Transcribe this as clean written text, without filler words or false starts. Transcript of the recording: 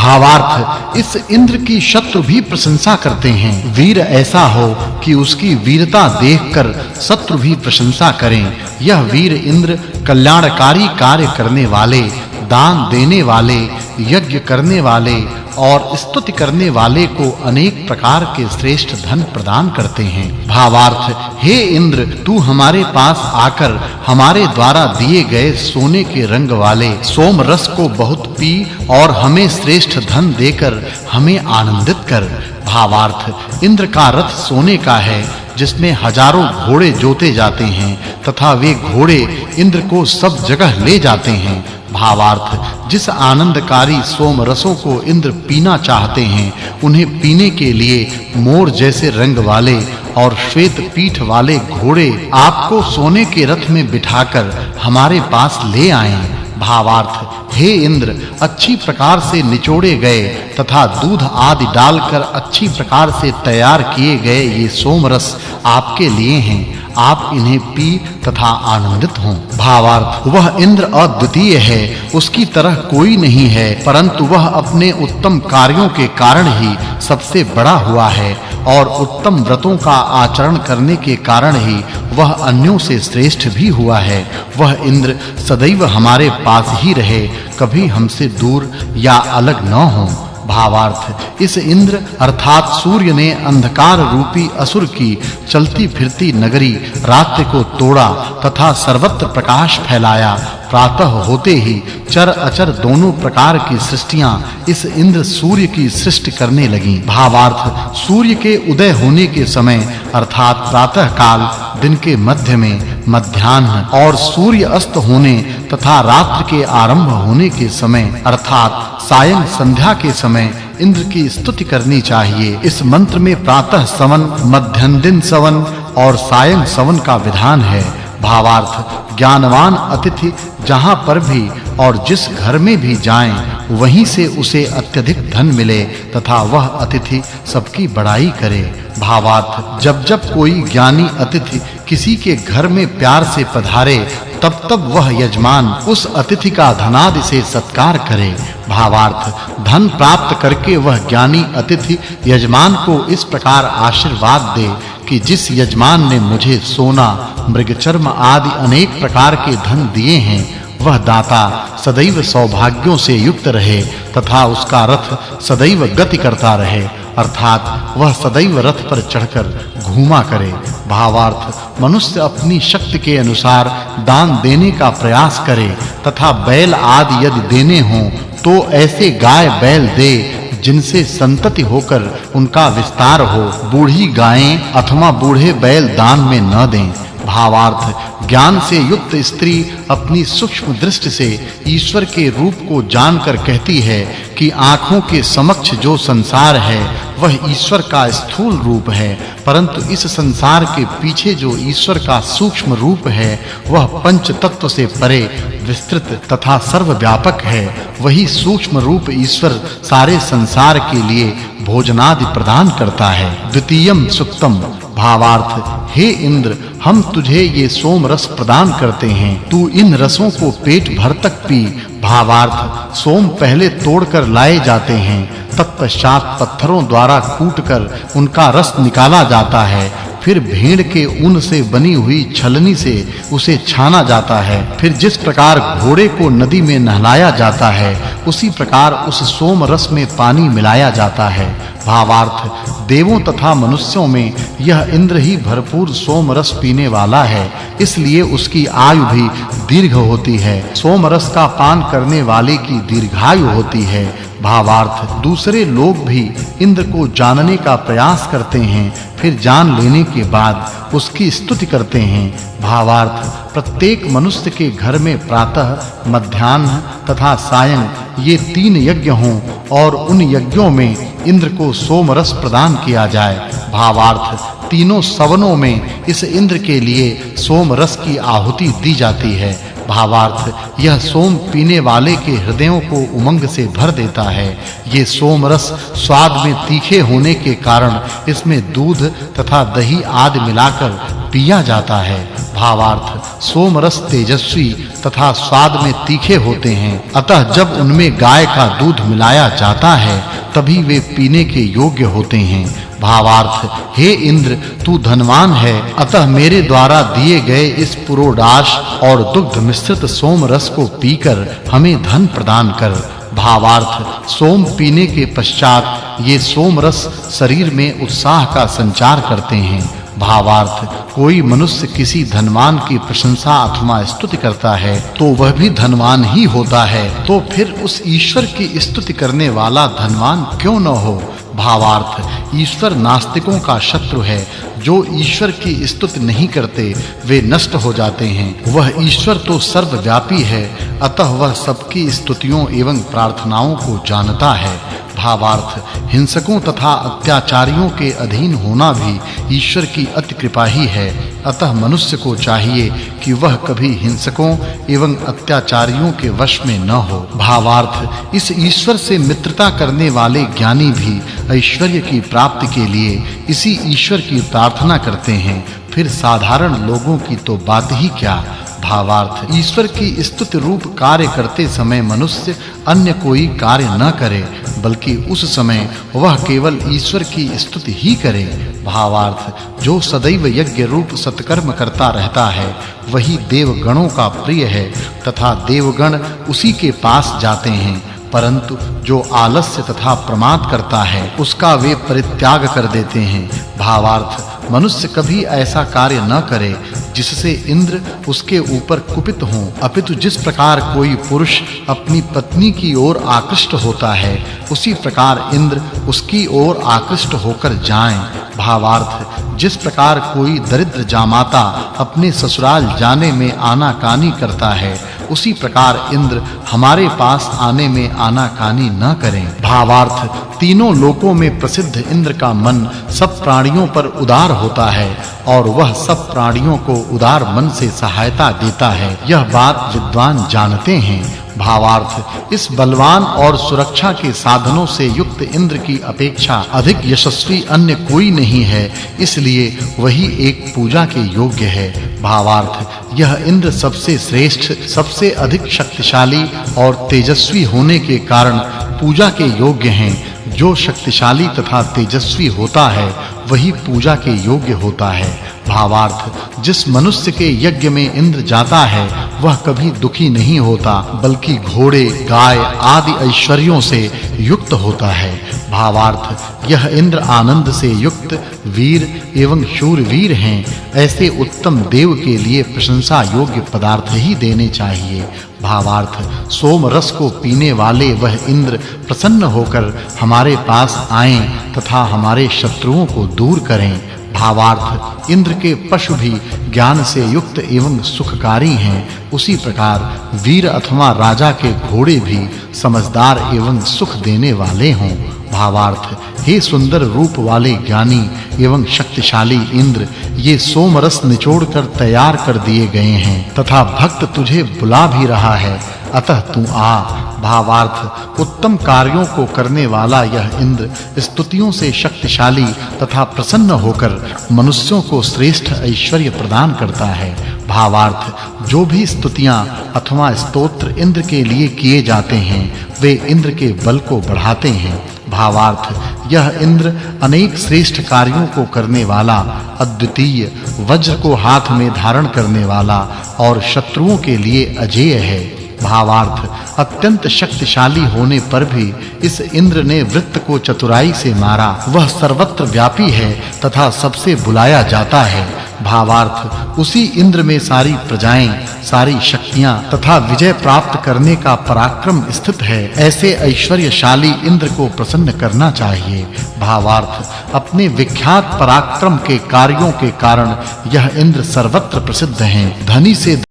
भावार्थ, इस इंद्र की शत्रु भी प्रशंसा करते हैं। वीर ऐसा हो कि उसकी वीरता देखकर शत्रु भी प्रशंसा करें। यह वीर इंद्र कल्याणकारी कार्य करने वाले, दान देने वाले, यज्ञ करने वाले और स्तुति करने वाले को अनेक प्रकार के श्रेष्ठ धन प्रदान करते हैं। भावार्थ, हे इंद्र, तू हमारे पास आकर हमारे द्वारा दिए गए सोने के रंग वाले सोम रस को बहुत पी और हमें श्रेष्ठ धन देकर हमें आनंदित कर। भावार्थ, इंद्र का रथ सोने का है जिसमें हजारों घोड़े जोते जाते हैं तथा वे घोड़े इंद्र को सब जगह ले जाते हैं। भावार्थ, जिस आनंदकारी सोम रसों को इंद्र पीना चाहते हैं उन्हें पीने के लिए मोर जैसे रंग वाले और श्वेत पीठ वाले घोड़े आपको सोने के रथ में बिठाकर हमारे पास ले आएं। भावार्थ, हे इंद्र, अच्छी प्रकार से निचोड़े गए तथा दूध आदि डालकर अच्छी प्रकार से तैयार किए गए ये सोम रस आपके लिए हैं। आप इन्हें पी तथा आनंदित हों। भावार्थ, वह इंद्र अद्वितीय है, उसकी तरह कोई नहीं है, परंतु वह अपने उत्तम कार्यों के कारण ही सबसे बड़ा हुआ है और उत्तम व्रतों का आचरण करने के कारण ही वह अन्यों से श्रेष्ठ भी हुआ है। वह इंद्र सदैव हमारे पास ही रहे, कभी हमसे दूर या अलग न हो। भावार्थ, इस इंद्र अर्थात सूर्य ने अंधकार रूपी असुर की चलती फिरती नगरी रात्रि को तोड़ा तथा सर्वत्र प्रकाश फैलाया। प्रातः होते ही चर अचर दोनों प्रकार की सृष्टियां इस इंद्र सूर्य की सृष्टि करने लगीं। भावार्थ, सूर्य के उदय होने के समय अर्थात प्रातः काल दिन के मध्य में मध्याह्न और सूर्य अस्त होने तथा रात्रि के आरंभ होने के समय अर्थात सायं संध्या के समय इंद्र की स्तुति करनी चाहिए। इस मंत्र में प्रातः सवन, मध्याह्न सवन और सायं सवन का विधान है। भावार्थ, ज्ञानवान अतिथि जहां पर भी और जिस घर में भी जाएं वहीं से उसे अत्यधिक धन मिले तथा वह अतिथि सबकी बड़ाई करे। भावार्थ, जब कोई ज्ञानी अतिथि किसी के घर में प्यार से पधारे तब वह यजमान उस अतिथि का धनादि से सत्कार करे। भावार्थ, धन प्राप्त करके वह ज्ञानी अतिथि यजमान को इस प्रकार आशीर्वाद दे कि जिस यजमान ने मुझे सोना, मृगचर्म आदि अनेक प्रकार के धन दिए हैं वह दाता सदैव सौभाग्यों से युक्त रहे तथा उसका रथ सदैव गति करता रहे, अर्थात वह सदैव रथ पर चढ़कर घूमा करे। भावार्थ, मनुष्य अपनी शक्ति के अनुसार दान देने का प्रयास करे तथा बैल आदि यदि देने हों तो ऐसे गाय बैल दे जिनसे संतति होकर उनका विस्तार हो। बूढ़ी गायें अथवा बूढ़े बैल दान में न दें। भावार्थ, ज्ञान से युक्त स्त्री अपनी सूक्ष्म दृष्टि से ईश्वर के रूप को जानकर कहती है कि आंखों के समक्ष जो संसार है वह ईश्वर का स्थूल रूप है, परंतु इस संसार के पीछे जो ईश्वर का सूक्ष्म रूप है वह पंच तत्व से परे विस्तृत तथा सर्वव्यापक है। वही सूक्ष्म रूप ईश्वर सारे संसार के लिए भोजनादि प्रदान करता है। द्वितीयम सुक्तम। भावार्थ, हे इंद्र, हम तुझे ये सोम रस प्रदान करते हैं, तू इन रसों को पेट भर तक पी। भावार्थ, सोम पहले तोड़कर लाए जाते हैं, तत्पश्चात पत्थरों द्वारा कूटकर उनका रस निकाला जाता है, फिर भेड़ के ऊन से बनी हुई छलनी से उसे छाना जाता है। फिर जिस प्रकार घोड़े को नदी में नहलाया जाता है उसी प्रकार उस सोम रस में पानी मिलाया जाता है। भावार्थ, देवों तथा मनुष्यों में यह इंद्र ही भरपूर सोम रस पीने वाला है, इसलिए उसकी आयु भी दीर्घ होती है। सोम रस का पान करने वाले की दीर्घायु होती है। भावार्थ, दूसरे लोग भी इंद्र को जानने का प्रयास करते हैं, फिर जान लेने के बाद उसकी स्तुति करते हैं। भावार्थ, प्रत्येक मनुष्य के घर में प्रातः, मध्याह्न तथा सायं ये 3 यज्ञ हों और उन यज्ञों में इंद्र को सोम रस प्रदान किया जाए। भावार्थ, तीनों सवनों में इस इंद्र के लिए सोम रस की आहुति दी जाती है। भावार्थ, यह सोम पीने वाले के हृदयों को उमंग से भर देता है। ये सोम रस स्वाद में तीखे होने के कारण इसमें दूध तथा दही आदि मिलाकर पिया जाता है। भावार्थ सोमरस तेजस्वी तथा स्वाद में तीखे होते हैं, अतः जब उनमें गाय का दूध मिलाया जाता है तभी वे पीने के योग्य होते हैं। भावार्थ हे इंद्र, तू धनवान है, अतः मेरे द्वारा दिए गए इस पुरोडाश और दुग्ध मिश्रित सोम रस को पीकर हमें धन प्रदान कर। भावार्थ सोम पीने के पश्चात ये सोम रस शरीर में उत्साह का संचार करते हैं। भावार्थ कोई मनुष्य किसी धनवान की प्रशंसा अथवा स्तुति करता है तो वह भी धनवान ही होता है, तो फिर उस ईश्वर की स्तुति करने वाला धनवान क्यों न हो। भावार्थ ईश्वर नास्तिकों का शत्रु है, जो ईश्वर की स्तुति नहीं करते वे नष्ट हो जाते हैं। वह ईश्वर तो सर्वव्यापी है, अतः वह सबकी स्तुतियों एवं प्रार्थनाओं को जानता है। भावार्थ हिंसकों तथा अत्याचारियों के अधीन होना भी ईश्वर की अति कृपा ही है, अतः मनुष्य को चाहिए कि वह कभी हिंसकों एवं अत्याचारियों के वश में न हो। भावार्थ इस ईश्वर से मित्रता करने वाले ज्ञानी भी ऐश्वर्य की प्राप्ति के लिए इसी ईश्वर की प्रार्थना करते हैं, फिर साधारण लोगों की तो बात ही क्या। भावार्थ ईश्वर की स्तुति रूप कार्य करते समय मनुष्य अन्य कोई कार्य न करे, बल्कि उस समय वह केवल ईश्वर की स्तुति ही करे। भावार्थ जो सदैव यज्ञ रूप सत्कर्म करता रहता है वही देवगणों का प्रिय है तथा देवगण उसी के पास जाते हैं, परंतु जो आलस्य तथा प्रमाद करता है उसका वे परित्याग कर देते हैं। भावार्थ मनुष्य कभी ऐसा कार्य न करे जिससे इंद्र उसके ऊपर कुपित हों, अपितु जिस प्रकार कोई पुरुष अपनी पत्नी की ओर आकृष्ट होता है उसी प्रकार इंद्र उसकी ओर आकृष्ट होकर जाएं। भावार्थ जिस प्रकार कोई दरिद्र जामाता अपने ससुराल जाने में आनाकानी करता है उसी प्रकार इंद्र हमारे पास आने में आनाकानी न करें। भावार्थ तीनों लोकों में प्रसिद्ध इंद्र का मन सब प्राणियों पर उदार होता है और वह सब प्राणियों को उदार मन से सहायता देता है, यह बात विद्वान जानते हैं। भावार्थ इस बलवान और सुरक्षा के साधनों से युक्त इंद्र की अपेक्षा अधिक यशस्वी अन्य कोई नहीं है, इसलिए वही एक पूजा के योग्य है। भावार्थ यह इंद्र सबसे श्रेष्ठ, सबसे अधिक शक्तिशाली और तेजस्वी होने के कारण पूजा के योग्य हैं। जो शक्तिशाली तथा तेजस्वी होता है वही पूजा के योग्य होता है। भावार्थ जिस मनुष्य के यज्ञ में इंद्र जाता है वह कभी दुखी नहीं होता, बल्कि घोड़े, गाय आदि ऐश्वर्यों से युक्त होता है। भावार्थ यह इंद्र आनंद से युक्त वीर एवं शूरवीर हैं, ऐसे उत्तम देव के लिए प्रशंसा योग्य पदार्थ ही देने चाहिए। भावार्थ सोम रस को पीने वाले वह इंद्र प्रसन्न होकर हमारे पास आएं तथा हमारे शत्रुओं को दूर करें। भावार्थ इंद्र के पशु भी ज्ञान से युक्त एवं सुखकारी हैं, उसी प्रकार वीर अथवा राजा के घोड़े भी समझदार एवं सुख देने वाले हों। भावार्थ हे सुंदर रूप वाले ज्ञानी एवं शक्तिशाली इंद्र, ये सोमरस निचोड़कर तैयार कर दिए गए हैं तथा भक्त तुझे बुला भी रहा है, अतः तू आ। भावार्थ उत्तम कार्यों को करने वाला यह इंद्र स्तुतियों से शक्तिशाली तथा प्रसन्न होकर मनुष्यों को श्रेष्ठ ऐश्वर्य प्रदान करता है। भावार्थ जो भी स्तुतियां अथवा स्तोत्र इंद्र के लिए किए जाते हैं वे इंद्र के बल को बढ़ाते हैं। भावार्थ यह इंद्र अनेक श्रेष्ठ कार्यों को करने वाला, अद्वितीय, वज्र को हाथ में धारण करने वाला और शत्रुओं के लिए अजेय है। भावार्थ अत्यंत शक्तिशाली होने पर भी इस इंद्र ने वृत्त को चतुराई से मारा, वह सर्वत्र व्यापी है तथा सबसे बुलाया जाता है। भावार्थ उसी इंद्र में सारी प्रजाएं, सारी शक्तियां तथा विजय प्राप्त करने का पराक्रम स्थित है, ऐसे ऐश्वर्यशाली इंद्र को प्रसन्न करना चाहिए। भावार्थ अपने विख्यात पराक्रम के कार्यों के कारण यह इंद्र सर्वत्र प्रसिद्ध हैं, धनी से